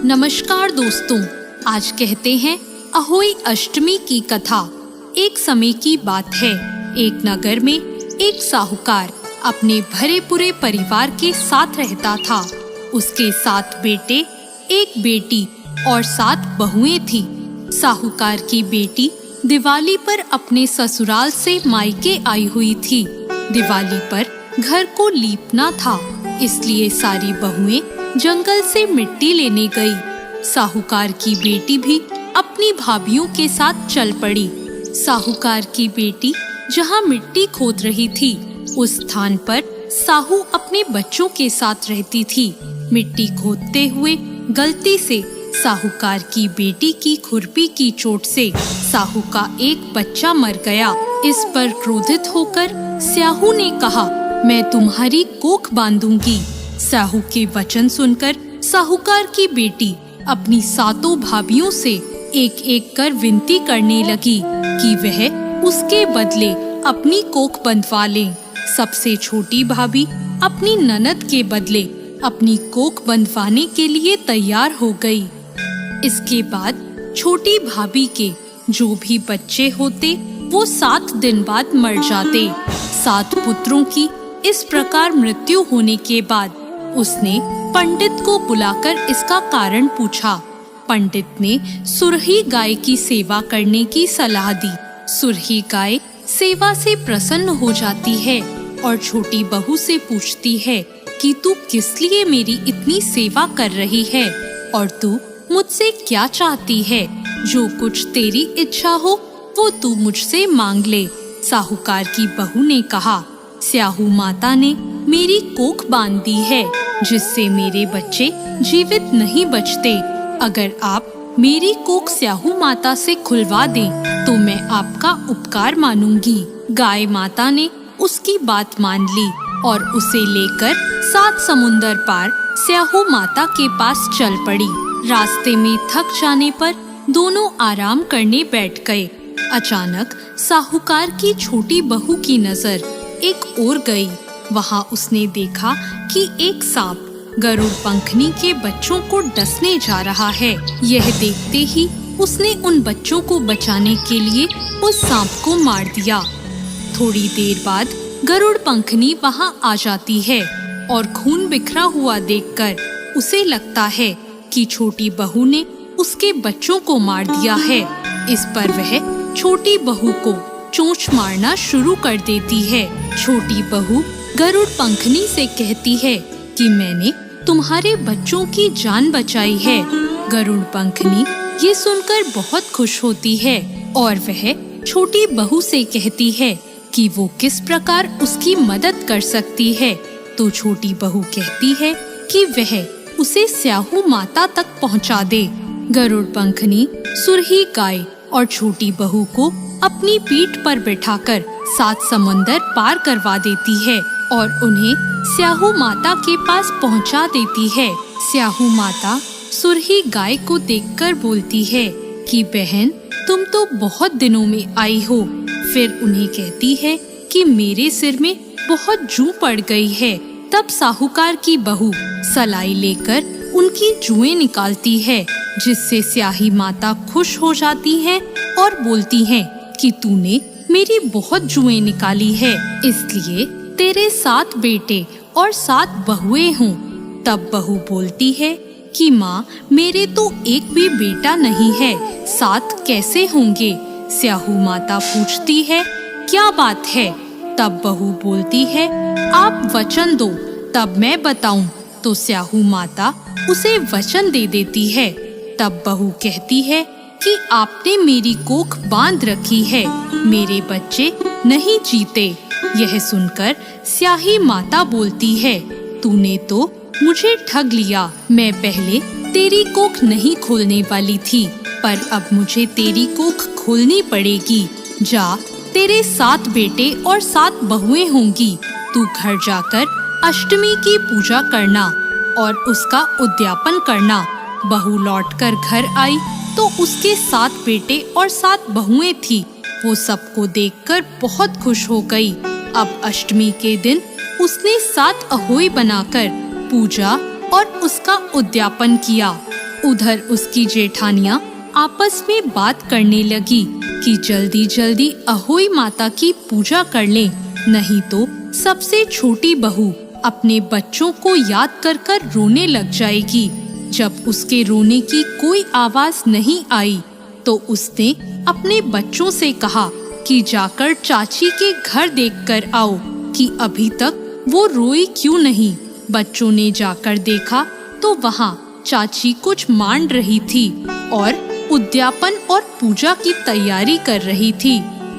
नमस्कार दोस्तों, आज कहते हैं अहोई अष्टमी की कथा। एक समय की बात है, एक नगर में एक साहूकार अपने भरे पूरे परिवार के साथ रहता था। उसके 7 बेटे, एक बेटी और 7 बहुएं थी। साहूकार की बेटी दिवाली पर अपने ससुराल से मायके आई हुई थी। दिवाली पर घर को लीपना था, इसलिए सारी बहुएं जंगल से मिट्टी लेने गई। साहूकार की बेटी भी अपनी भाभियों के साथ चल पड़ी। साहूकार की बेटी जहाँ मिट्टी खोद रही थी, उस स्थान पर साहू अपने बच्चों के साथ रहती थी। मिट्टी खोदते हुए गलती से साहूकार की बेटी की खुरपी की चोट से साहू का एक बच्चा मर गया। इस पर क्रोधित होकर साहू ने कहा, मैं तुम्हारी कोख बांधूंगी। साहू के वचन सुनकर साहूकार की बेटी अपनी 7 भाभियों से एक एक कर विनती करने लगी कि वह उसके बदले अपनी कोख बंधवा ले। सबसे छोटी भाभी अपनी ननद के बदले अपनी कोख बंधवाने के लिए तैयार हो गई। इसके बाद छोटी भाभी के जो भी बच्चे होते वो 7 दिन बाद मर जाते। 7 पुत्रों की इस प्रकार मृत्यु होने के बाद उसने पंडित को बुलाकर इसका कारण पूछा। पंडित ने सुरही गाय की सेवा करने की सलाह दी। सुरही गाय सेवा से प्रसन्न हो जाती है और छोटी बहू से पूछती है कि तू किस लिए मेरी इतनी सेवा कर रही है और तू मुझसे क्या चाहती है। जो कुछ तेरी इच्छा हो वो तू मुझसे मांग ले। साहूकार की बहू ने कहा, स्याहू माता ने मेरी कोख बांध दी है, जिससे मेरे बच्चे जीवित नहीं बचते। अगर आप मेरी कोख स्याहू माता से खुलवा दें तो मैं आपका उपकार मानूंगी। गाय माता ने उसकी बात मान ली और उसे लेकर 7 समुंदर पार स्याहू माता के पास चल पड़ी। रास्ते में थक जाने पर दोनों आराम करने बैठ गए। अचानक साहूकार की छोटी बहू की नजर एक ओर गई। वहाँ उसने देखा कि एक सांप गरुड़ पंखनी के बच्चों को डसने जा रहा है। यह देखते ही उसने उन बच्चों को बचाने के लिए उस सांप को मार दिया। थोड़ी देर बाद गरुड़ पंखनी वहाँ आ जाती है और खून बिखरा हुआ देखकर उसे लगता है कि छोटी बहू ने उसके बच्चों को मार दिया है। इस पर वह छोटी बहू को चोंच मारना शुरू कर देती है। छोटी बहू गरुड़ पंखनी से कहती है कि मैंने तुम्हारे बच्चों की जान बचाई है। गरुड़ पंखनी ये सुनकर बहुत खुश होती है और वह छोटी बहू से कहती है कि वो किस प्रकार उसकी मदद कर सकती है। तो छोटी बहू कहती है कि वह उसे स्याहू माता तक पहुंचा दे। गरुड़ पंखनी सुरही गाय और छोटी बहू को अपनी पीठ पर बिठाकर 7 समंदर पार करवा देती है और उन्हें स्याहू माता के पास पहुंचा देती है। स्याहू माता सुरही गाय को देखकर बोलती है कि बहन, तुम तो बहुत दिनों में आई हो। फिर उन्हें कहती है कि मेरे सिर में बहुत जूं पड़ गई है। तब साहूकार की बहू सलाई लेकर उनकी जुएं निकालती है, जिससे स्याही माता खुश हो जाती है और बोलती है कि तूने मेरी बहुत जुएं निकाली है, इसलिए तेरे 7 बेटे और 7 बहुएं हों। तब बहू बोलती है कि माँ, मेरे तो एक भी बेटा नहीं है, 7 कैसे होंगे। स्याहू माता पूछती है, क्या बात है। तब बहू बोलती है, आप वचन दो तब मैं बताऊं। तो स्याहू माता उसे वचन दे देती है। तब बहू कहती है कि आपने मेरी कोख बांध रखी है, मेरे बच्चे नहीं जीते। यह सुनकर स्याही माता बोलती है, तूने तो मुझे ठग लिया। मैं पहले तेरी कोख नहीं खोलने वाली थी, पर अब मुझे तेरी कोख खोलनी पड़ेगी। जा, तेरे 7 बेटे और 7 बहुएं होंगी। तू घर जाकर अष्टमी की पूजा करना और उसका उद्यापन करना। बहू लौटकर घर आई तो उसके 7 बेटे और 7 बहुएं थी। वो सबको देखकर बहुत खुश हो गई। अब अष्टमी के दिन उसने 7 अहोई बनाकर पूजा और उसका उद्यापन किया। उधर उसकी जेठानियाँ आपस में बात करने लगी कि जल्दी जल्दी अहोई माता की पूजा कर लें, नहीं तो सबसे छोटी बहू अपने बच्चों को याद कर कर रोने लग जाएगी। जब उसके रोने की कोई आवाज नहीं आई तो उसने अपने बच्चों से कहा कि जाकर चाची के घर देखकर आओ कि अभी तक वो रोई क्यों नहीं। बच्चों ने जाकर देखा तो वहाँ चाची कुछ मांड रही थी और उद्यापन और पूजा की तैयारी कर रही थी।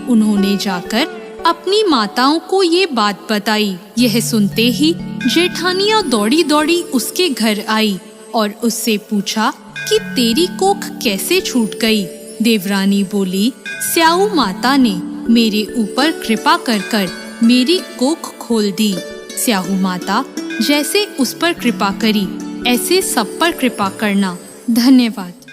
उन्होंने जाकर अपनी माताओं को ये बात बताई। यह सुनते ही जेठानियाँ दौड़ी दौड़ी उसके घर आई और उससे पूछा कि तेरी कोख कैसे छूट गई। देवरानी बोली, स्याऊ माता ने मेरे ऊपर कृपा कर कर मेरी कोख खोल दी। स्याऊ माता जैसे उस पर कृपा करी ऐसे सब पर कृपा करना। धन्यवाद।